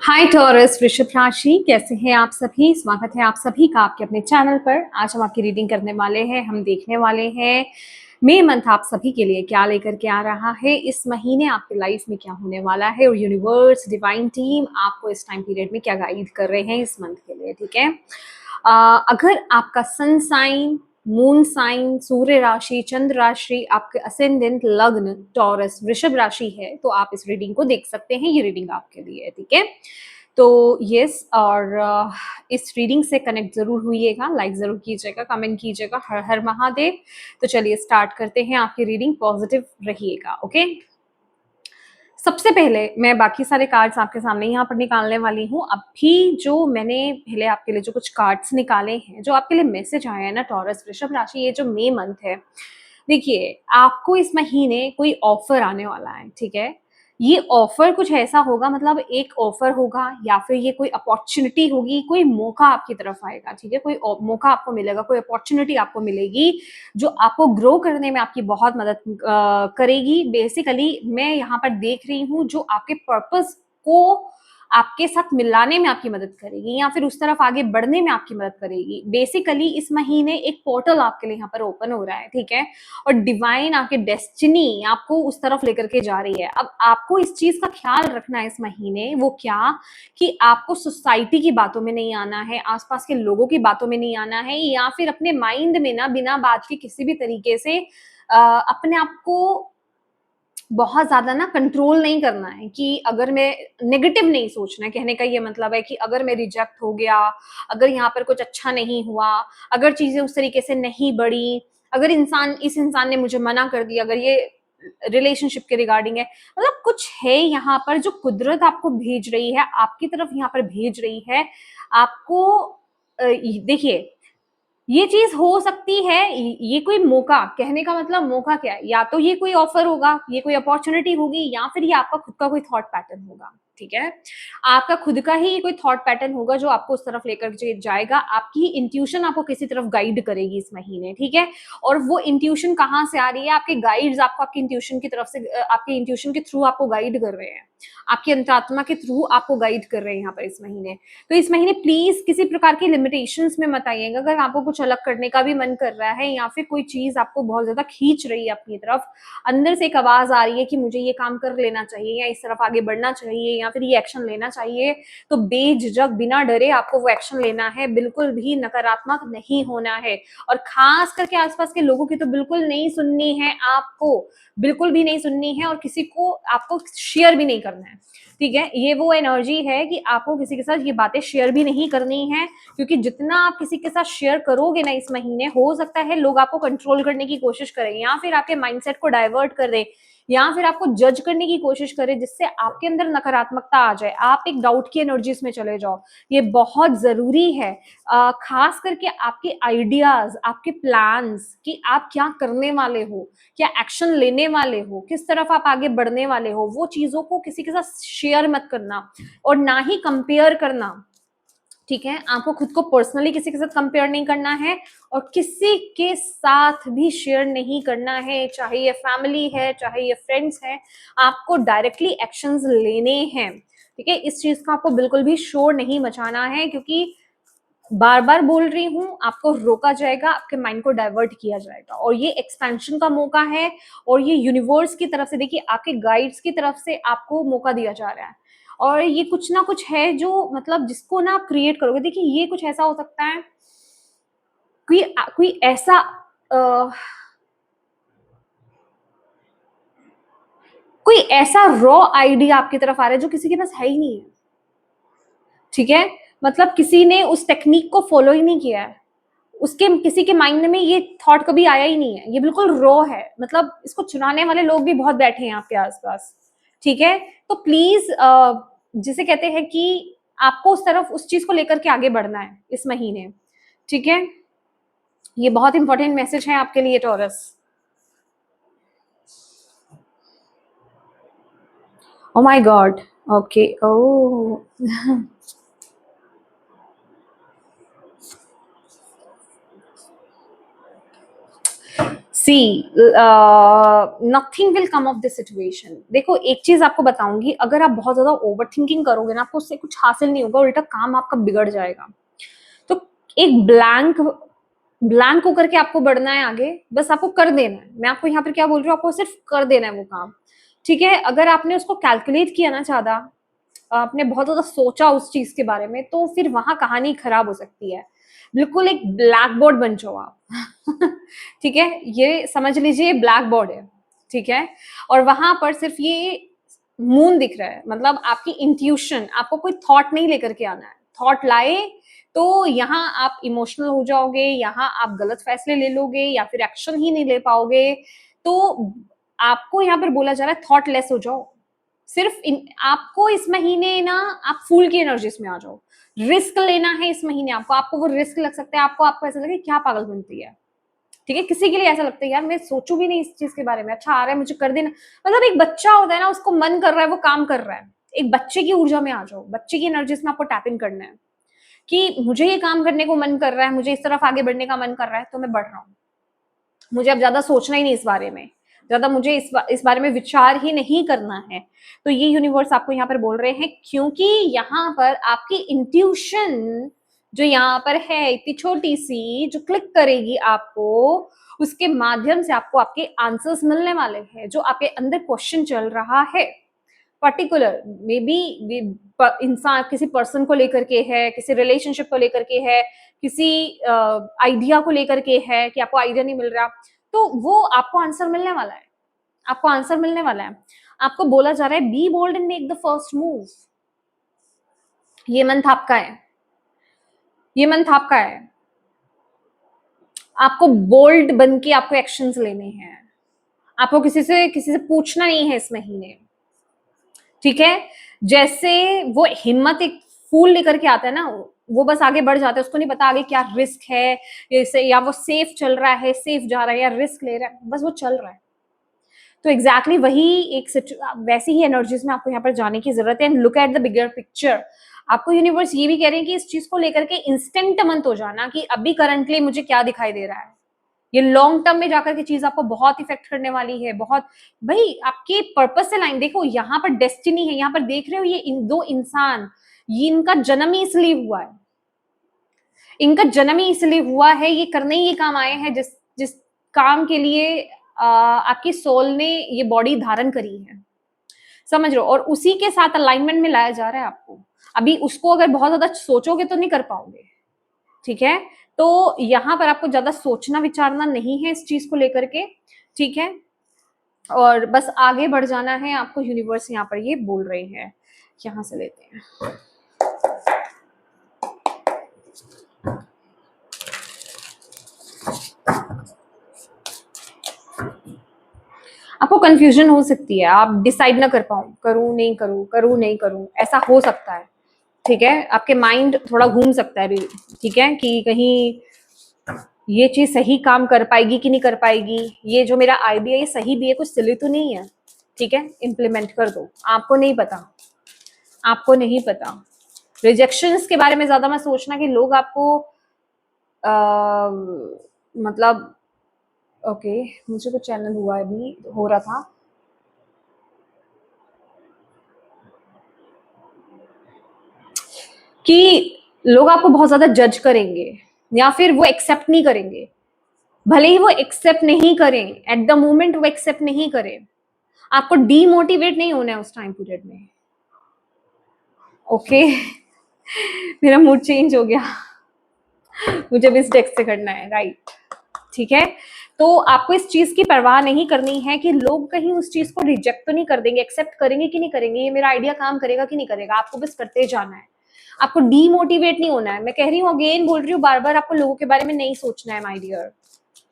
हाय taurus वृषभ राशि, कैसे हैं आप सभी। स्वागत है आप सभी का आपके अपने चैनल पर। आज हम आपकी रीडिंग करने वाले हैं। हम देखने वाले हैं मई मंथ आप सभी के लिए क्या लेकर के आ रहा है, इस महीने आपके लाइफ में क्या होने वाला है और यूनिवर्स डिवाइन टीम आपको इस टाइम पीरियड में क्या गाइड कर रहे हैं इस मंथ के लिए। ठीक है, अगर आपका सन साइन, मून साइन, सूर्य राशि, चंद्र राशि, आपके असेंडेंट लग्न टॉरस वृषभ राशि है तो आप इस रीडिंग को देख सकते हैं। ये रीडिंग आपके लिए है। ठीक है, तो यस, और इस रीडिंग से कनेक्ट जरूर हुइएगा, लाइक जरूर कीजिएगा, कमेंट कीजिएगा। हर हर महादेव। तो चलिए स्टार्ट करते हैं आपकी रीडिंग। पॉजिटिव रहिएगा। ओके, सबसे पहले मैं बाकी सारे कार्ड्स आपके सामने यहाँ पर निकालने वाली हूँ। अभी जो मैंने पहले आपके लिए जो कुछ कार्ड्स निकाले हैं, जो आपके लिए मैसेज आया है ना टॉरस वृषभ राशि, ये जो मई मंथ है, देखिए आपको इस महीने कोई ऑफर आने वाला है। ठीक है, ये ऑफर कुछ ऐसा होगा, मतलब एक ऑफर होगा या फिर ये कोई अपॉर्चुनिटी होगी, कोई मौका आपकी तरफ आएगा। ठीक है, कोई मौका आपको मिलेगा, कोई अपॉर्चुनिटी आपको मिलेगी जो आपको ग्रो करने में आपकी बहुत मदद करेगी। बेसिकली मैं यहाँ पर देख रही हूँ जो आपके पर्पस को आपके साथ मिलाने में आपकी मदद करेगी या फिर उस तरफ आगे बढ़ने में आपकी मदद करेगी। बेसिकली इस महीने एक पोर्टल आपके लिए यहाँ पर ओपन हो रहा है। ठीक है, और डिवाइन आपके डेस्टिनी आपको उस तरफ लेकर के जा रही है। अब आपको इस चीज का ख्याल रखना है इस महीने, वो क्या, कि आपको सोसाइटी की बातों में नहीं आना है, आसपास के लोगों की बातों में नहीं आना है, या फिर अपने माइंड में ना बिना बात के किसी भी तरीके से अपने आप को बहुत ज्यादा ना कंट्रोल नहीं करना है कि अगर मैं नेगेटिव नहीं सोचना है। कहने का ये मतलब है कि अगर मैं रिजेक्ट हो गया, अगर यहाँ पर कुछ अच्छा नहीं हुआ, अगर चीजें उस तरीके से नहीं बढ़ी, अगर इस इंसान ने मुझे मना कर दिया, अगर ये रिलेशनशिप के रिगार्डिंग है, मतलब कुछ है यहाँ पर जो कुदरत आपको भेज रही है, आपकी तरफ यहाँ पर भेज रही है आपको। देखिए, ये चीज हो सकती है, ये कोई मौका, कहने का मतलब मौका क्या है, या तो ये कोई ऑफर होगा, ये कोई अपॉर्चुनिटी होगी, या फिर ये आपका खुद का कोई थॉट पैटर्न होगा। ठीक है, आपका खुद का ही कोई थॉट पैटर्न होगा जो आपको उस तरफ लेकर जाएगा। आपकी इंट्यूशन आपको किसी तरफ गाइड करेगी इस महीने। ठीक है, और वो इंट्यूशन कहाँ से आ रही है, आपके गाइड्स आपको आपकी इंट्यूशन की तरफ से, आपके इंट्यूशन के थ्रू आपको गाइड कर रहे हैं, आपकी अंतरात्मा के थ्रू आपको गाइड कर रहे हैं यहाँ पर इस महीने। तो इस महीने प्लीज किसी प्रकार की लिमिटेशंस में मत आइएगा। अगर आपको कुछ अलग करने का भी मन कर रहा है या फिर कोई चीज आपको बहुत ज्यादा खींच रही है अपनी तरफ, अंदर से एक आवाज आ रही है कि मुझे ये काम कर लेना चाहिए या इस तरफ आगे बढ़ना चाहिए या फिर ये एक्शन लेना चाहिए, तो बेझिझक बिना डरे आपको वो एक्शन लेना है। बिल्कुल भी नकारात्मक नहीं होना है, और खास करके आसपास के लोगों की तो बिल्कुल नहीं सुननी है आपको, बिल्कुल भी नहीं सुननी है, और किसी को आपको शेयर भी नहीं करना है। ठीक है, ये वो एनर्जी है कि आपको किसी के साथ ये बातें शेयर भी नहीं करनी है, क्योंकि जितना आप किसी के साथ शेयर करोगे ना इस महीने, हो सकता है लोग आपको कंट्रोल करने की कोशिश करें या फिर आपके माइंडसेट को डाइवर्ट कर दें या फिर आपको जज करने की कोशिश करें, जिससे आपके अंदर नकारात्मकता आ जाए, आप एक डाउट की एनर्जीज में चले जाओ। ये बहुत जरूरी है, खास करके आपके आइडियाज, आपके प्लान्स, कि आप क्या करने वाले हो, क्या एक्शन लेने वाले हो, किस तरफ आप आगे बढ़ने वाले हो, वो चीजों को किसी के साथ शेयर मत करना और ना ही कंपेयर करना। ठीक है, आपको खुद को पर्सनली किसी के साथ कंपेयर नहीं करना है और किसी के साथ भी शेयर नहीं करना है, चाहे ये फैमिली है, चाहे ये फ्रेंड्स है। आपको डायरेक्टली एक्शंस लेने हैं। ठीक है, इस चीज का आपको बिल्कुल भी शोर नहीं मचाना है, क्योंकि बार बार बोल रही हूं, आपको रोका जाएगा, आपके माइंड को डाइवर्ट किया जाएगा, और ये एक्सपेंशन का मौका है, और ये यूनिवर्स की तरफ से, देखिए आपके गाइड्स की तरफ से आपको मौका दिया जा रहा है, और ये कुछ ना कुछ है जो, मतलब जिसको ना आप क्रिएट करोगे। देखिए, ये कुछ ऐसा हो सकता है, कोई कोई ऐसा कोई ऐसा रॉ आइडिया आपकी तरफ आ रहा है जो किसी के पास है ही नहीं है। ठीक है, मतलब किसी ने उस टेक्निक को फॉलो ही नहीं किया है, उसके किसी के माइंड में ये थॉट कभी आया ही नहीं है, ये बिल्कुल रॉ है, मतलब इसको चुराने वाले लोग भी बहुत बैठे हैं आपके आसपास। ठीक है, तो प्लीज, जिसे कहते हैं कि आपको उस तरफ उस चीज को लेकर के आगे बढ़ना है इस महीने। ठीक है, ये बहुत इंपॉर्टेंट मैसेज है आपके लिए Taurus. Oh my god, okay, oh see nothing will come of this situation. देखो एक चीज आपको बताऊंगी, अगर आप बहुत ज्यादा ओवर थिंकिंग करोगे ना, आपको उससे कुछ हासिल नहीं होगा, उल्टा काम आपका बिगड़ जाएगा। तो एक ब्लैंक होकर के आपको बढ़ना है आगे, बस आपको कर देना है। मैं आपको यहाँ पर क्या बोल रही हूँ, आपको सिर्फ कर देना है वो काम, ठीक है। अगर आपने उसको कैलकुलेट किया ना ज्यादा, आपने बहुत ज्यादा सोचा उस चीज के बारे में, तो फिर वहां कहानी खराब हो सकती है। बिल्कुल एक ब्लैक बोर्ड बन जाओ आप ठीक है, ये समझ लीजिए ब्लैक बोर्ड है, ठीक है। और वहां पर सिर्फ ये मून दिख रहा है, मतलब आपकी इंट्यूशन, आपको कोई थॉट नहीं लेकर के आना है। थॉट लाए तो यहाँ आप इमोशनल हो जाओगे, यहाँ आप गलत फैसले ले लोगे, या फिर एक्शन ही नहीं ले पाओगे। तो आपको यहाँ पर बोला जा रहा है थॉट लेस हो जाओ। सिर्फ आपको इस महीने ना, आप फूल की एनर्जीज में आ जाओ। रिस्क लेना है इस महीने आपको वो रिस्क लग सकता है, आपको ऐसा लगे क्या पागल बनती है, ठीक है। किसी के लिए ऐसा लगता है यार मैं सोचू भी नहीं इस चीज के बारे में, अच्छा आ रहा है मुझे कर देना। मतलब एक बच्चा होता है ना, उसको मन कर रहा है वो काम कर रहा है। एक बच्चे की ऊर्जा में आ जाओ, बच्चे की एनर्जीज में आपको टैप इन करना है कि मुझे ये काम करने को मन कर रहा है, मुझे इस तरफ आगे बढ़ने का मन कर रहा है, तो मैं बढ़ रहा हूँ। मुझे अब ज्यादा सोचना ही नहीं इस बारे में, ज्यादा मुझे इस बारे में विचार ही नहीं करना है। तो ये यूनिवर्स आपको यहाँ पर बोल रहे हैं, क्योंकि यहाँ पर आपकी इंट्यूशन जो यहाँ पर है इतनी छोटी सी, जो क्लिक करेगी आपको, उसके माध्यम से आपको आपके आंसर्स मिलने वाले हैं। जो आपके अंदर क्वेश्चन चल रहा है पर्टिकुलर, मे बी इंसान किसी पर्सन को लेकर के है, किसी रिलेशनशिप को लेकर के है, किसी आइडिया को लेकर के है कि आपको आइडिया नहीं मिल रहा, तो वो आपको आंसर मिलने वाला है। आपको आंसर मिलने वाला है। आपको बोला जा रहा है be bold and make the first move. ये मंथ आपका है, ये मंथ आपका है। आपको बोल्ड बन के आपको एक्शंस लेने हैं। आपको किसी से पूछना नहीं है इस महीने, ठीक है। जैसे वो हिम्मत एक फूल लेकर के आता है ना, वो बस आगे बढ़ जाता है, उसको नहीं पता आगे क्या रिस्क है, या वो सेफ चल रहा है, सेफ जा रहा है, या रिस्क ले रहा है, बस वो चल रहा है। तो एग्जैक्टली वही एक वैसी ही एनर्जीज में आपको यहाँ पर जाने की जरूरत है। And look at the bigger picture. आपको यूनिवर्स ये भी कह रहे हैं कि इस चीज को लेकर के इंस्टेंट मत हो जाना कि अभी करंटली मुझे क्या दिखाई दे रहा है। ये लॉन्ग टर्म में जाकर के चीज आपको बहुत इफेक्ट करने वाली है, बहुत। भाई आपके पर्पस से लाइन देखो, यहाँ पर डेस्टिनी है। यहाँ पर देख रहे हो ये दो इंसान, ये इनका जन्म ही इसलिए हुआ है, इनका जन्म ही इसलिए हुआ है, ये करने ही ये काम आए हैं जिस जिस काम के लिए आपकी सोल ने ये बॉडी धारण करी है, समझ रहे हो। और उसी के साथ अलाइनमेंट में लाया जा रहा है आपको। अभी उसको अगर बहुत ज्यादा सोचोगे तो नहीं कर पाओगे, ठीक है। तो यहाँ पर आपको ज्यादा सोचना विचारना नहीं है इस चीज को लेकर के, ठीक है। और बस आगे बढ़ जाना है आपको, यूनिवर्स यहाँ पर ये बोल रहे हैं। यहाँ से लेते हैं, आपको कंफ्यूजन हो सकती है, आप डिसाइड ना कर पाओ, करूं नहीं करूं, करूं नहीं करूं, ऐसा हो सकता है, ठीक है। आपके माइंड थोड़ा घूम सकता है, ठीक है, कि कहीं ये चीज सही काम कर पाएगी कि नहीं कर पाएगी, ये जो मेरा आइडिया ये सही भी है, कुछ सिली तो नहीं है, ठीक है। इम्प्लीमेंट कर दो, आपको नहीं पता, आपको नहीं पता। रिजेक्शंस के बारे में ज्यादा मत सोचना कि लोग आपको मतलब ओके, मुझे कुछ चैनल हुआ अभी हो रहा था, कि लोग आपको बहुत ज्यादा जज करेंगे या फिर वो एक्सेप्ट नहीं करेंगे। भले ही वो एक्सेप्ट नहीं करें, एट द मोमेंट वो एक्सेप्ट नहीं करें, आपको डीमोटिवेट नहीं होना है उस टाइम पीरियड में, ओके मेरा मूड चेंज हो गया मुझे भी इस डेस्क से करना है, राइट, ठीक है। तो आपको इस चीज की परवाह नहीं करनी है कि लोग कहीं उस चीज को रिजेक्ट तो नहीं कर देंगे, एक्सेप्ट करेंगे कि नहीं करेंगे, ये मेरा आइडिया काम करेगा कि नहीं करेगा, आपको बस करते जाना है। आपको डीमोटिवेट नहीं होना है। मैं कह रही हूँ, अगेन बोल रही हूँ, बार बार आपको लोगों के बारे में नहीं सोचना है माय डियर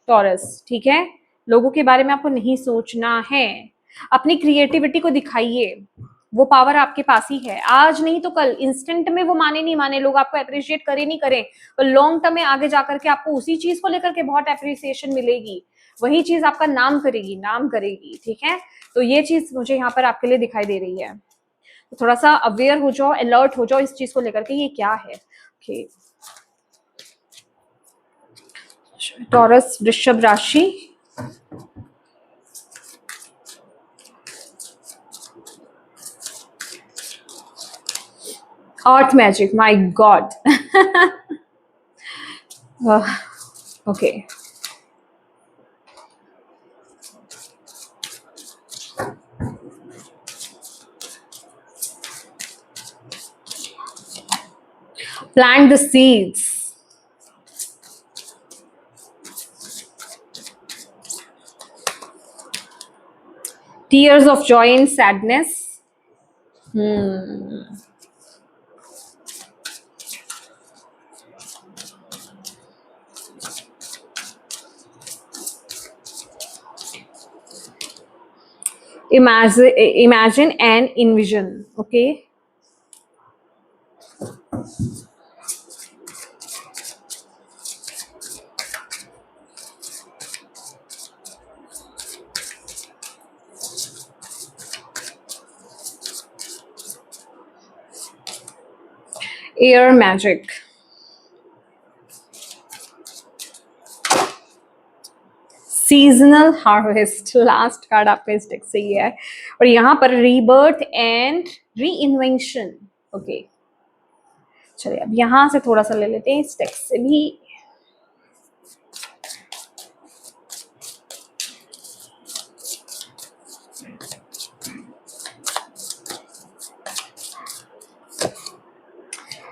टॉरस, ठीक है। लोगों के बारे में आपको नहीं सोचना है। अपनी क्रिएटिविटी को दिखाइए, वो पावर आपके पास ही है। आज नहीं तो कल, इंस्टेंट में वो माने नहीं माने, लोग आपको अप्रिशिएट करे नहीं करें, पर लॉन्ग टर्म में आगे जाकर के आपको उसी चीज को लेकर के बहुत अप्रिसिएशन मिलेगी। वही चीज आपका नाम करेगी, नाम करेगी, ठीक है। तो ये चीज मुझे यहाँ पर आपके लिए दिखाई दे रही है। तो थोड़ा सा अवेयर हो जाओ, अलर्ट हो जाओ इस चीज को लेकर के, ये क्या है। ओके, टॉरस वृषभ राशि, Art magic, my God. Okay. Plant the seeds. Tears of joy and sadness. Imagine and envision. Okay. Air magic. Seasonal harvest, last card आपका इस डेक से ही है, और यहाँ पर rebirth and re invention. Okay, चलिए अब यहाँ से थोड़ा सा ले लेते हैं इस डेक से भी।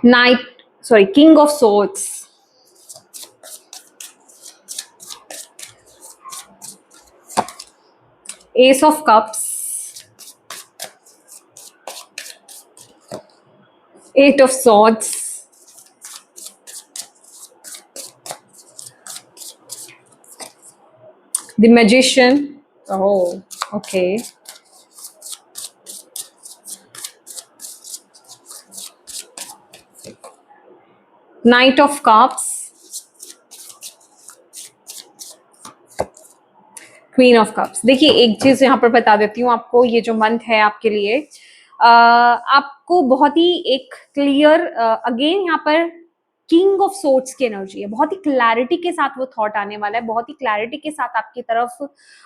Knight, sorry, king of swords, ace of cups, eight of swords, the magician. Oh okay, knight of cups, queen of cups. देखिए एक चीज यहाँ पर बता देती हूँ आपको, ये जो मंथ है आपके लिए आपको बहुत ही एक क्लियर, अगेन यहाँ पर किंग ऑफ सोर्ड्स की एनर्जी है, बहुत ही क्लैरिटी के साथ वो थॉट आने वाला है, बहुत ही क्लैरिटी के साथ आपकी तरफ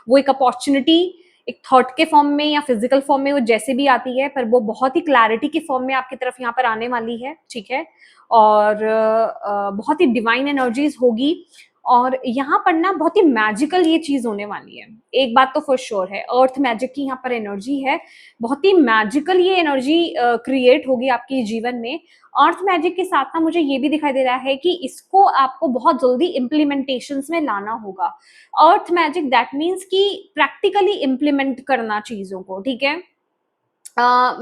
वो एक अपॉर्चुनिटी, एक थॉट के फॉर्म में या फिजिकल फॉर्म में, वो जैसे भी आती है, पर वो बहुत ही क्लैरिटी के फॉर्म में आपकी तरफ यहाँ पर आने वाली है, ठीक है। और बहुत ही डिवाइन एनर्जीज होगी, और यहाँ पर ना बहुत ही मैजिकल ये चीज होने वाली है। एक बात तो फॉर श्योर है, अर्थ मैजिक की यहाँ पर एनर्जी है, बहुत ही मैजिकल ये एनर्जी क्रिएट होगी आपके जीवन में। अर्थ मैजिक के साथ ना मुझे ये भी दिखाई दे रहा है कि इसको आपको बहुत जल्दी इम्प्लीमेंटेशंस में लाना होगा। अर्थ मैजिक दैट मीन्स कि प्रैक्टिकली इम्प्लीमेंट करना चीजों को, ठीक है,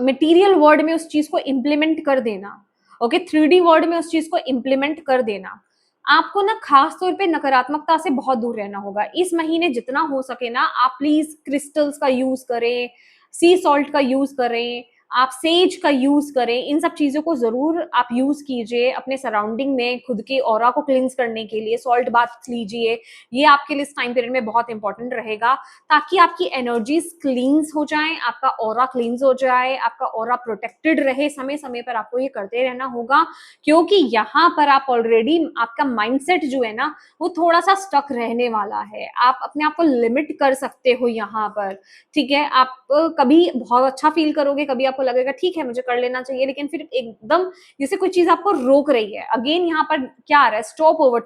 मटेरियल वर्ल्ड में उस चीज को इम्प्लीमेंट कर देना, ओके, 3D वर्ल्ड में उस चीज को इम्प्लीमेंट कर देना। आपको ना खास तौर पे नकारात्मकता से बहुत दूर रहना होगा इस महीने, जितना हो सके ना आप प्लीज क्रिस्टल्स का यूज करें, सी सॉल्ट का यूज करें, आप सेज का यूज करें, इन सब चीजों को जरूर आप यूज कीजिए अपने सराउंडिंग में, खुद के ऑरा को क्लींस करने के लिए सॉल्ट बाथ लीजिए, ये आपके लिए इस टाइम पीरियड में बहुत इंपॉर्टेंट रहेगा, ताकि आपकी एनर्जीज क्लींस हो जाएं, आपका ऑरा क्लींस हो जाए, आपका ऑरा प्रोटेक्टेड रहे। समय समय पर आपको ये करते रहना होगा, क्योंकि यहाँ पर आप ऑलरेडी, आपका माइंडसेट जो है ना वो थोड़ा सा स्टक रहने वाला है, आप अपने आप को लिमिट कर सकते हो यहाँ पर, ठीक है। आप कभी बहुत अच्छा फील करोगे, कभी आपको लगेगा ठीक है मुझे कर लेना चाहिए, लेकिन फिर एकदम जैसे कोई चीज आपको रोक रही है। अगेन यहाँ पर क्या आ रहा है, stop over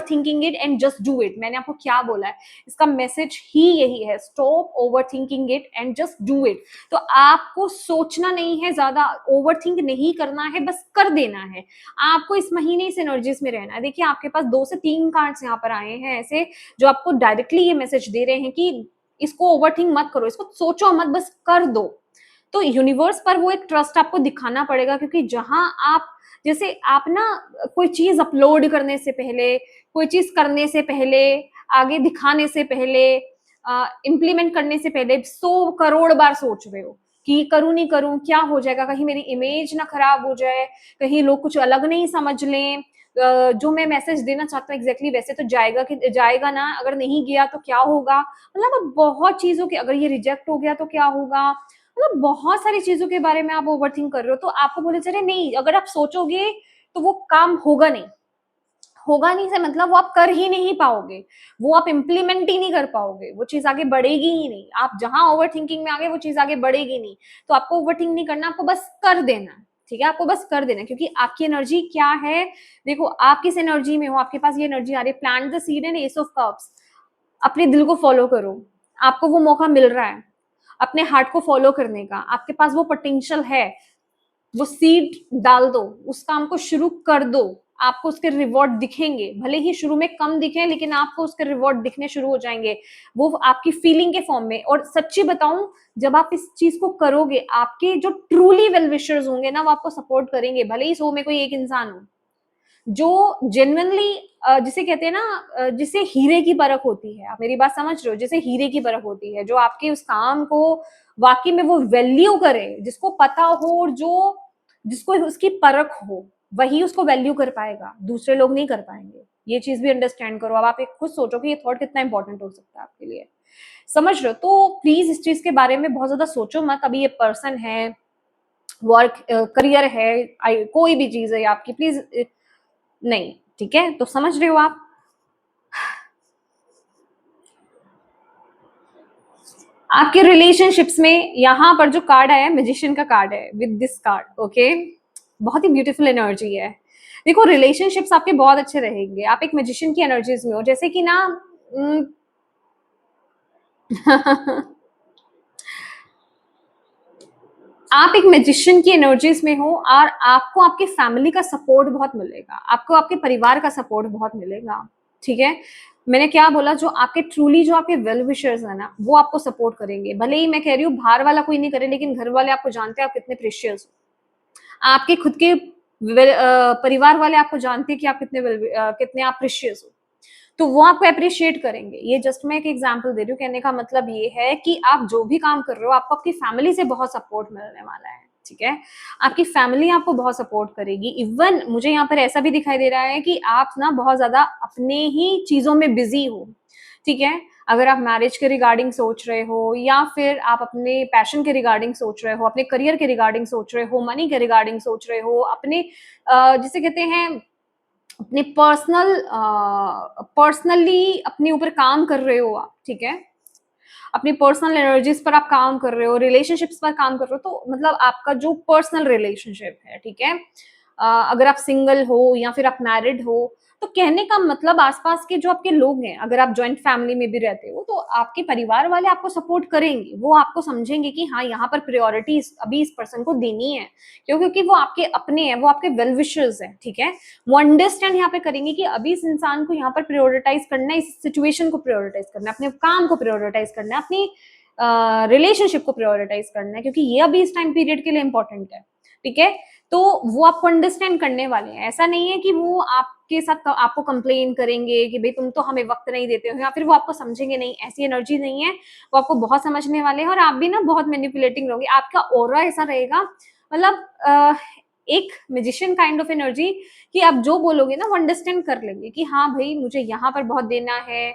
thinking it and just do it. मैंने आपको क्या बोला है, इसका मैसेज ही यही है, stop over thinking it and just do it. तो आपको सोचना नहीं है, ज्यादा ओवर थिंक नहीं करना है, बस कर देना है। आपको इस महीने इस एनर्जीज में रहना है। देखिए आपके पास 2 से 3 कार्ड्स यहाँ पर आए हैं ऐसे, जो आपको डायरेक्टली ये मैसेज दे रहे हैं कि इसको ओवरथिंक मत करो, इसको सोचो मत, बस कर दो। तो यूनिवर्स पर वो एक ट्रस्ट आपको दिखाना पड़ेगा, क्योंकि जहां आप, जैसे आप ना कोई चीज अपलोड करने से पहले, कोई चीज करने से पहले, आगे दिखाने से पहले, इम्प्लीमेंट करने से पहले 100 करोड़ बार सोच रहे हो कि करूं नहीं करूं, क्या हो जाएगा, कहीं मेरी इमेज ना खराब हो जाए, कहीं लोग कुछ अलग नहीं समझ लें, जो मैं मैसेज देना चाहता हूँ एग्जैक्टली वैसे तो जाएगा कि जाएगा ना, अगर नहीं गया तो क्या होगा, मतलब बहुत चीजों के, अगर ये रिजेक्ट हो गया तो क्या होगा, मतलब बहुत सारी चीजों के बारे में आप ओवरथिंक कर रहे हो। तो आपको बोले चले नहीं, अगर आप सोचोगे तो वो काम होगा नहीं, होगा नहीं से मतलब वो आप कर ही नहीं पाओगे, वो आप इम्प्लीमेंट ही नहीं कर पाओगे, वो चीज आगे बढ़ेगी ही नहीं। आप जहां ओवर थिंकिंग में आ गए वो चीज आगे बढ़ेगी नहीं। तो आपको ओवर थिंक नहीं करना, आपको बस कर देना है, ठीक है, आपको बस कर देना, क्योंकि आपकी एनर्जी क्या है, देखो आप किस एनर्जी में हो, आपके पास ये एनर्जी आ रही है, plant the seed in S of cups. अपने दिल को फॉलो करो, आपको वो मौका मिल रहा है अपने हार्ट को फॉलो करने का, आपके पास वो पोटेंशियल है, वो सीड डाल दो, उस काम को शुरू कर दो, आपको उसके रिवॉर्ड दिखेंगे, भले ही शुरू में कम दिखे लेकिन आपको उसके रिवॉर्ड दिखने शुरू हो जाएंगे, वो आपकी फीलिंग के फॉर्म में। और सच्ची बताऊं, जब आप इस चीज को करोगे, आपके जो ट्रूली वेल विशर्स होंगे ना, वो आपको सपोर्ट करेंगे, भले ही 100 में कोई एक इंसान हो जो जेन्युइनली, जिसे कहते हैं ना, जिसे हीरे की परख होती है, आप मेरी बात समझ रहे हो, जिसे हीरे की परख होती है, जो आपके उस काम को वाकई में वो वैल्यू करे, जिसको पता हो और जो जिसको उसकी परख हो, वही उसको वैल्यू कर पाएगा, दूसरे लोग नहीं कर पाएंगे। ये चीज भी अंडरस्टैंड करो। अब आप एक खुद सोचो कि ये थॉट कितना इंपॉर्टेंट हो सकता है आपके लिए, समझ रहे हो? तो प्लीज इस चीज के बारे में बहुत ज्यादा सोचो मत। अभी ये पर्सन है, वर्क करियर है, कोई भी चीज है आपकी, प्लीज नहीं, ठीक है? तो समझ रहे हो आप? आपके रिलेशनशिप्स में यहाँ पर जो कार्ड आया है, मैजिशियन का कार्ड है विद दिस कार्ड, ओके, बहुत ही ब्यूटीफुल एनर्जी है। देखो रिलेशनशिप्स आपके बहुत अच्छे रहेंगे, आप एक मैजिशियन की एनर्जीज में हो, जैसे कि ना आप एक मैजिशियन की एनर्जीज में हो और आपको आपके फैमिली का सपोर्ट बहुत मिलेगा, आपको आपके परिवार का सपोर्ट बहुत मिलेगा, ठीक है? मैंने क्या बोला, जो आपके ट्रूली जो आपके वेल विशर्स है ना, वो आपको सपोर्ट करेंगे, भले ही मैं कह रही हूँ बाहर वाला कोई नहीं करे, लेकिन घर वाले आपको जानते हैं आप कितने प्रेशियस हो, आपके खुद के परिवार वाले आपको जानते हैं कि आप कितने आप प्रेशियस हो, तो वो आपको अप्रिशिएट करेंगे। ये जस्ट मैं एक एग्जांपल दे रही हूँ, कहने का मतलब ये है कि आप जो भी काम कर रहे हो, आपको आपकी फैमिली से बहुत सपोर्ट मिलने वाला है, ठीक है? आपकी फैमिली आपको बहुत सपोर्ट करेगी। इवन मुझे यहाँ पर ऐसा भी दिखाई दे रहा है कि आप ना बहुत ज्यादा अपने ही चीजों में बिजी हो, ठीक है? अगर आप मैरिज के रिगार्डिंग सोच रहे हो, या फिर आप अपने पैशन के रिगार्डिंग सोच रहे हो, अपने करियर के रिगार्डिंग सोच रहे हो, मनी के रिगार्डिंग सोच रहे हो, अपने जिसे कहते हैं अपने पर्सनली अपने ऊपर काम कर रहे हो आप, ठीक है? अपनी पर्सनल एनर्जीज पर आप काम कर रहे हो, रिलेशनशिप्स पर काम कर रहे हो, तो मतलब आपका जो पर्सनल रिलेशनशिप है, ठीक है, अगर आप सिंगल हो या फिर आप मैरिड हो, तो कहने का मतलब आसपास के जो आपके लोग हैं, अगर आप जॉइंट फैमिली में भी रहते हो, तो आपके परिवार वाले आपको सपोर्ट करेंगे, वो आपको समझेंगे कि हाँ यहाँ पर प्रायोरिटी अभी इस पर्सन को देनी है, क्यों? क्योंकि वो आपके अपने हैं, वो आपके वेल विशर्स हैं, ठीक है? वो अंडरस्टैंड यहाँ पे करेंगे कि अभी इस इंसान को यहाँ पर प्रायोरिटाइज करना है, इस सिचुएशन को प्रायोरिटाइज करना है, अपने काम को प्रायोरिटाइज करना है, अपनी रिलेशनशिप को प्रायोरिटाइज करना है, क्योंकि ये अभी इस टाइम पीरियड के लिए इंपॉर्टेंट है, ठीक है? तो वो आपको अंडरस्टैंड करने वाले हैं। ऐसा नहीं है कि वो आपके साथ आपको कंप्लेन करेंगे कि भाई तुम तो हमें वक्त नहीं देते हो, या फिर वो आपको समझेंगे नहीं, ऐसी एनर्जी नहीं है। वो आपको बहुत समझने वाले हैं, और आप भी ना बहुत मैनिपुलेटिंग रहोगे, आपका ऑरा ऐसा रहेगा, मतलब एक मैजिशियन काइंड ऑफ एनर्जी, कि आप जो बोलोगे ना वो अंडरस्टैंड कर लेंगे कि हाँ भाई मुझे यहाँ पर बहुत देना है,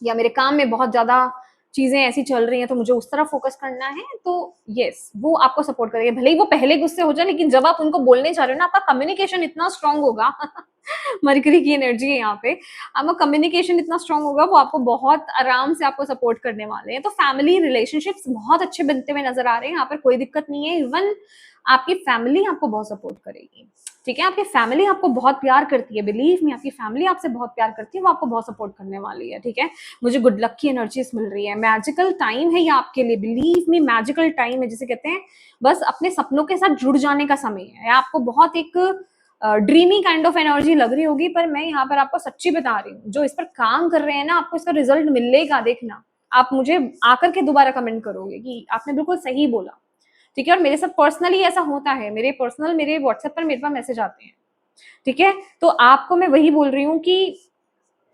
या मेरे काम में बहुत ज्यादा चीजें ऐसी चल रही हैं तो मुझे उस तरफ फोकस करना है, तो यस वो आपको सपोर्ट करेंगे, भले ही वो पहले गुस्से हो जाए, लेकिन जब आप उनको बोलने जा रहे हो ना, आपका कम्युनिकेशन इतना स्ट्रांग होगा मरकरी की एनर्जी है यहाँ पे, आपका कम्युनिकेशन इतना स्ट्रांग होगा, वो आपको बहुत आराम से आपको सपोर्ट करने वाले हैं। तो फैमिली रिलेशनशिप्स बहुत अच्छे बनते हुए नजर आ रहे हैं, यहाँ पर कोई दिक्कत नहीं है। इवन आपकी फैमिली आपको बहुत सपोर्ट करेगी, ठीक है? आपकी फैमिली आपको बहुत प्यार करती है, बिलीव मी, आपकी फैमिली आपसे बहुत प्यार करती है, वो आपको बहुत सपोर्ट करने वाली है, ठीक है? मुझे गुड लक की एनर्जीज मिल रही है, मैजिकल टाइम है ये आपके लिए, बिलीव मी, मैजिकल टाइम है, जिसे कहते हैं बस अपने सपनों के साथ जुड़ जाने का समय है। आपको बहुत एक ड्रीमी काइंड ऑफ एनर्जी लग रही होगी, पर मैं यहाँ पर आपको सच्ची बता रही हूँ, जो इस पर काम कर रहे हैं ना, आपको इसका रिजल्ट मिलेगा, देखना। आप मुझे आकर के दोबारा कमेंट करोगे कि आपने बिल्कुल सही बोला, ठीक है? और मेरे साथ पर्सनली ऐसा होता है, मेरे व्हाट्सएप पर मेरे पास मैसेज आते हैं, ठीक है? तो आपको मैं वही बोल रही हूँ कि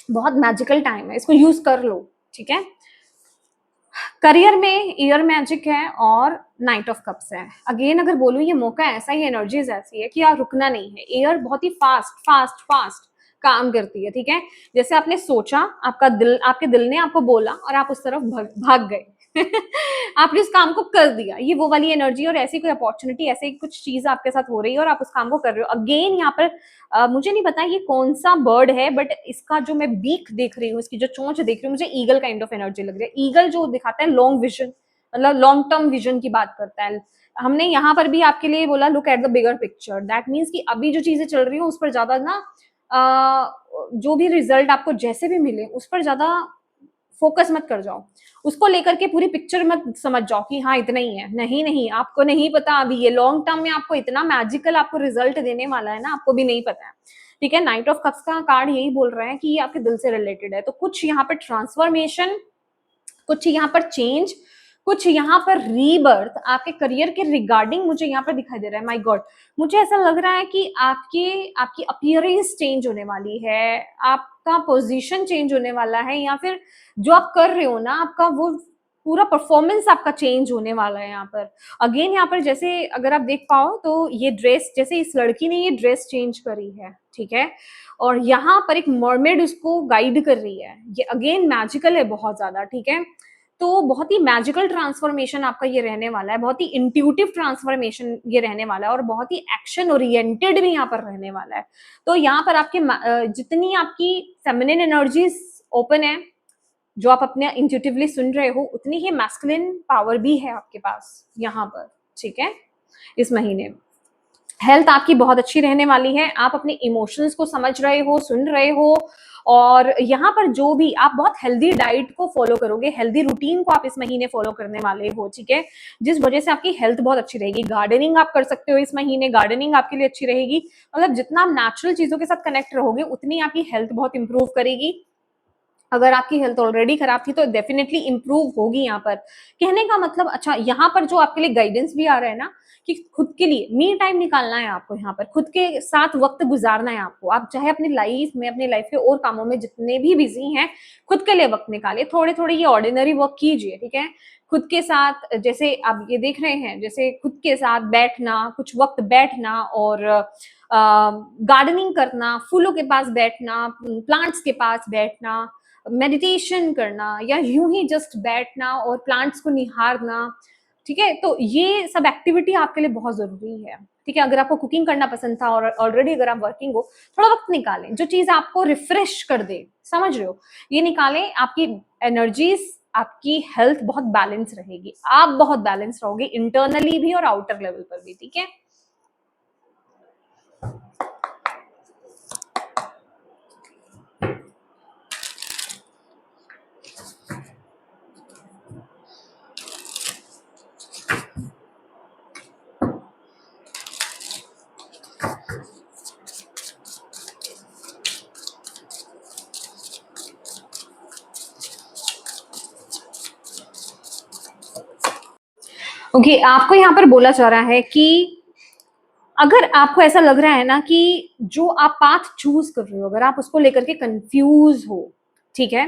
बहुत मैजिकल टाइम है, इसको यूज कर लो, ठीक है? करियर में ईयर मैजिक है और नाइट ऑफ कप्स है। अगेन अगर बोलूं, ये मौका ऐसा ही, एनर्जीज ऐसी है कि यार रुकना नहीं है। एयर बहुत ही फास्ट फास्ट फास्ट काम करती है, ठीक है? जैसे आपने सोचा, आपके दिल ने आपको बोला और आप उस तरफ भाग गए, आपने उस काम को कर दिया, ये वो वाली एनर्जी और ऐसी कोई अपॉर्चुनिटी, ऐसे कुछ चीज आपके साथ हो रही है और आप उस काम को कर रहे हो। अगेन यहाँ पर मुझे नहीं पता ये कौन सा बर्ड है, बट इसका जो मैं बीक देख रही हूँ, इसकी जो चोंच देख रही हूँ, मुझे ईगल काइंड ऑफ एनर्जी लग रही है। ईगल जो दिखाता है लॉन्ग विजन, मतलब लॉन्ग टर्म विजन की बात करता है। हमने यहाँ पर भी आपके लिए बोला look at the bigger picture, that means कि अभी जो चीजें चल रही हो उस पर ज्यादा ना जो भी रिजल्ट आपको जैसे भी मिले उस पर ज्यादा फोकस मत कर जाओ, उसको लेकर के पूरी पिक्चर मत समझ जाओ कि हाँ इतना ही है। नहीं नहीं, आपको नहीं पता अभी ये लॉन्ग टर्म में आपको इतना मैजिकल आपको रिजल्ट देने वाला है ना, आपको भी नहीं पता है। ठीक है, नाइट ऑफ कप्स का कार्ड यही बोल रहा है कि ये आपके दिल से रिलेटेड है। तो कुछ यहाँ पर ट्रांसफॉर्मेशन, कुछ यहाँ पर चेंज, कुछ यहाँ पर रीबर्थ आपके करियर के रिगार्डिंग मुझे यहाँ पर दिखाई दे रहा है। माय गॉड, मुझे ऐसा लग रहा है कि आपकी अपीयरेंस चेंज होने वाली है, आपका पोजीशन चेंज होने वाला है, या फिर जो आप कर रहे हो ना आपका वो पूरा परफॉर्मेंस आपका चेंज होने वाला है यहाँ पर। अगेन यहाँ पर जैसे अगर आप देख पाओ तो ये ड्रेस, जैसे इस लड़की ने ये ड्रेस चेंज करी है, ठीक है, और यहाँ पर एक मर्मेड उसको गाइड कर रही है। ये अगेन मैजिकल है बहुत ज्यादा, ठीक है। तो बहुत ही मैजिकल ट्रांसफॉर्मेशन आपका ये रहने वाला है, बहुत ही इंट्यूटिव ट्रांसफॉर्मेशन ये रहने वाला है और बहुत ही एक्शन ओरिएंटेड भी यहाँ पर रहने वाला है। तो यहाँ पर आपके जितनी आपकी फेमिनिन एनर्जीज ओपन है, जो आप अपने इंट्यूटिवली सुन रहे हो, उतनी ही मैस्कुलिन पावर भी है आपके पास यहाँ पर, ठीक है। इस महीने हेल्थ आपकी बहुत अच्छी रहने वाली है, आप अपने इमोशंस को समझ रहे हो, सुन रहे हो, और यहाँ पर जो भी आप बहुत हेल्दी डाइट को फॉलो करोगे, हेल्दी रूटीन को आप इस महीने फॉलो करने वाले हो, ठीक है, जिस वजह से आपकी हेल्थ बहुत अच्छी रहेगी। गार्डनिंग आप कर सकते हो इस महीने, गार्डनिंग आपके लिए अच्छी रहेगी। मतलब जितना आप नेचुरल चीजों के साथ कनेक्ट रहोगे उतनी आपकी हेल्थ बहुत इंप्रूव करेगी। अगर आपकी हेल्थ ऑलरेडी खराब थी तो डेफिनेटली इंप्रूव होगी यहाँ पर। कहने का मतलब, अच्छा यहाँ पर जो आपके लिए गाइडेंस भी आ रहा है ना कि खुद के लिए मी टाइम निकालना है आपको, यहाँ पर खुद के साथ वक्त गुजारना है आपको। आप चाहे अपनी लाइफ में, अपनी लाइफ के और कामों में जितने भी बिजी हैं, खुद के लिए वक्त निकालिए, थोड़े थोड़े ये ऑर्डिनरी वर्क कीजिए, ठीक है। खुद के साथ, जैसे आप ये देख रहे हैं, जैसे खुद के साथ बैठना, कुछ वक्त बैठना और गार्डनिंग करना, फूलों के पास बैठना, प्लांट्स के पास बैठना, मेडिटेशन करना, या यूं ही जस्ट बैठना और प्लांट्स को निहारना, ठीक है। तो ये सब एक्टिविटी आपके लिए बहुत जरूरी है, ठीक है। अगर आपको कुकिंग करना पसंद था और ऑलरेडी अगर आप वर्किंग हो, थोड़ा वक्त निकालें जो चीज आपको रिफ्रेश कर दे, समझ रहे हो, ये निकालें। आपकी एनर्जीज, आपकी हेल्थ बहुत बैलेंस रहेगी, आप बहुत बैलेंस रहोगे इंटरनली भी और आउटर लेवल पर भी, ठीक है। ओके, आपको यहाँ पर बोला जा रहा है कि अगर आपको ऐसा लग रहा है ना कि जो आप पाथ चूज कर रहे हो, अगर आप उसको लेकर के कंफ्यूज हो, ठीक है,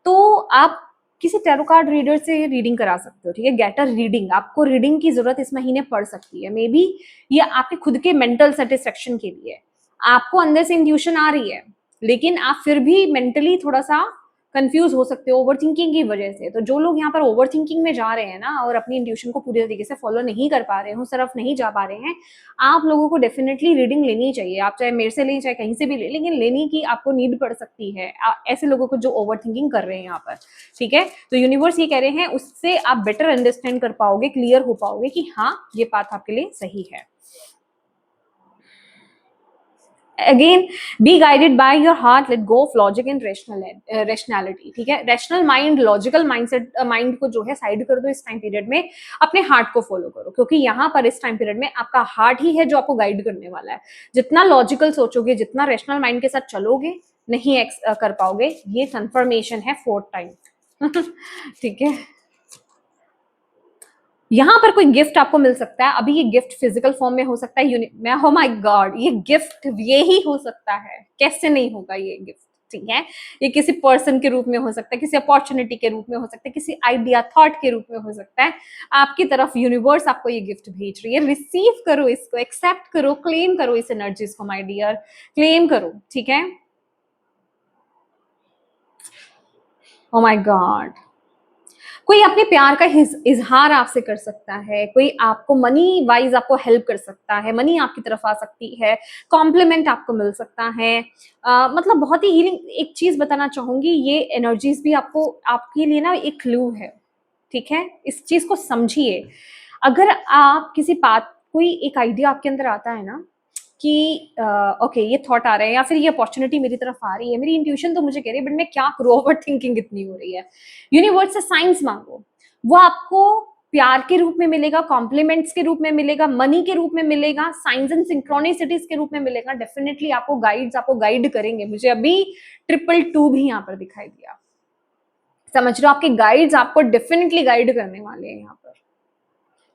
तो आप किसी टैरो कार्ड रीडर से रीडिंग करा सकते हो, ठीक है। गेट अ रीडिंग, आपको रीडिंग की जरूरत इस महीने पड़ सकती है। मे बी ये आपके खुद के मेंटल सेटिस्फेक्शन के लिए, आपको अंदर से इंट्यूशन आ रही है लेकिन आप फिर भी मेंटली थोड़ा सा कंफ्यूज हो सकते हो ओवर थिंकिंग की वजह से। तो जो लोग यहाँ पर ओवर थिंकिंग में जा रहे हैं ना और अपनी इंट्यूशन को पूरी तरीके से फॉलो नहीं कर पा रहे हो, सिर्फ नहीं जा पा रहे हैं, आप लोगों को डेफिनेटली रीडिंग लेनी चाहिए। आप चाहे मेरे से लें चाहे कहीं से भी ले, लेकिन लेने की आपको नीड पड़ सकती है ऐसे लोगों को जो ओवर थिंकिंग कर रहे हैं यहाँ पर, ठीक है। तो यूनिवर्स ये कह रहे हैं उससे आप बेटर अंडरस्टैंड कर पाओगे, क्लियर हो पाओगे कि हाँ ये पाथ आपके लिए सही है। Again be guided by your heart, let go of logic and rationality, ठीक है। Rational mind, logical mindset mind को जो है साइड कर दो इस टाइम पीरियड में, अपने हार्ट को फॉलो करो, क्योंकि यहाँ पर इस टाइम पीरियड में आपका हार्ट ही है जो आपको गाइड करने वाला है। जितना लॉजिकल सोचोगे, जितना रैशनल माइंड के साथ चलोगे, नहीं कर पाओगे। ये कंफर्मेशन है 4th टाइम ठीक है। यहाँ पर कोई गिफ्ट आपको मिल सकता है। अभी ये गिफ्ट फिजिकल फॉर्म में हो सकता है, मैं हो माय गॉड, ये गिफ्ट ये ही हो सकता है, कैसे नहीं होगा ये गिफ्ट, ठीक है। ये किसी पर्सन के रूप में हो सकता है, किसी अपॉर्चुनिटी के रूप में हो सकता है, किसी आइडिया थॉट के रूप में हो सकता है। आपकी तरफ यूनिवर्स आपको ये गिफ्ट भेज रही है, रिसीव करो इसको, एक्सेप्ट करो, क्लेम करो इस एनर्जीज को माय डियर, क्लेम करो, ठीक है। ओ माय गॉड, कोई अपने प्यार का इजहार आपसे कर सकता है, कोई आपको मनी वाइज आपको हेल्प कर सकता है, मनी आपकी तरफ आ सकती है, कॉम्प्लीमेंट आपको मिल सकता है। मतलब बहुत ही हीलिंग एक चीज बताना चाहूंगी, ये एनर्जीज भी आपको आपके लिए ना एक क्लू है, ठीक है? इस चीज को समझिए। अगर आप किसी बात, कोई एक आइडिया आपके अंदर आता है ना कि ओके ये थॉट आ रहा है या फिर ये अपॉर्चुनिटी मेरी तरफ आ रही है, मेरी इंट्यूशन तो मुझे कह रही है बट मैं क्या करूँ, ओवर थिंकिंग इतनी हो रही है, यूनिवर्स से साइंस मांगो, वो आपको प्यार के रूप में मिलेगा, कॉम्प्लीमेंट्स के रूप में मिलेगा, मनी के रूप में मिलेगा, साइंस एंड सिंक्रोनिसिटीज के रूप में मिलेगा। डेफिनेटली आपको गाइड्स आपको गाइड करेंगे। मुझे अभी 222 भी यहाँ पर दिखाई दिया, समझ रहे हो? आपके गाइड्स आपको डेफिनेटली गाइड करने वाले हैं यहाँ पर,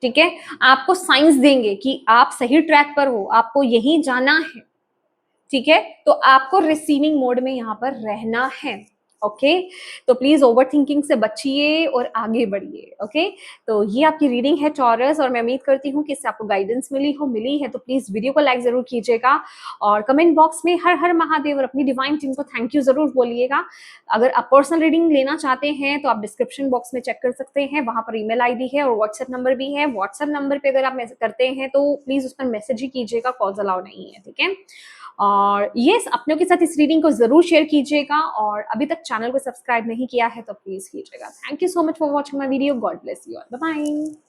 ठीक है? आपको साइंस देंगे कि आप सही ट्रैक पर हो, आपको यही जाना है, ठीक है? तो आपको रिसीविंग मोड में यहाँ पर रहना है, ओके? तो प्लीज ओवर थिंकिंग से बचिए और आगे बढ़िए, ओके? तो ये आपकी रीडिंग है टॉरस, और मैं उम्मीद करती हूँ कि इससे आपको गाइडेंस मिली है तो प्लीज वीडियो को लाइक जरूर कीजिएगा और कमेंट बॉक्स में हर हर महादेव और अपनी डिवाइन टीम को थैंक यू जरूर बोलिएगा। अगर आप पर्सनल रीडिंग लेना चाहते हैं तो आप डिस्क्रिप्शन बॉक्स में चेक कर सकते हैं, वहां पर ईमेल आईडी है और व्हाट्सएप नंबर भी है। व्हाट्सएप नंबर पे अगर आप मैसेज करते हैं तो प्लीज उस पर मैसेज ही कीजिएगा, कॉल्स अलाउ नहीं है, ठीक है? और ये अपनों के साथ इस रीडिंग को जरूर शेयर कीजिएगा, और अभी तक चैनल को सब्सक्राइब नहीं किया है तो प्लीज कीजिएगा। Thank you so much for watching my video. God bless you all. Bye bye.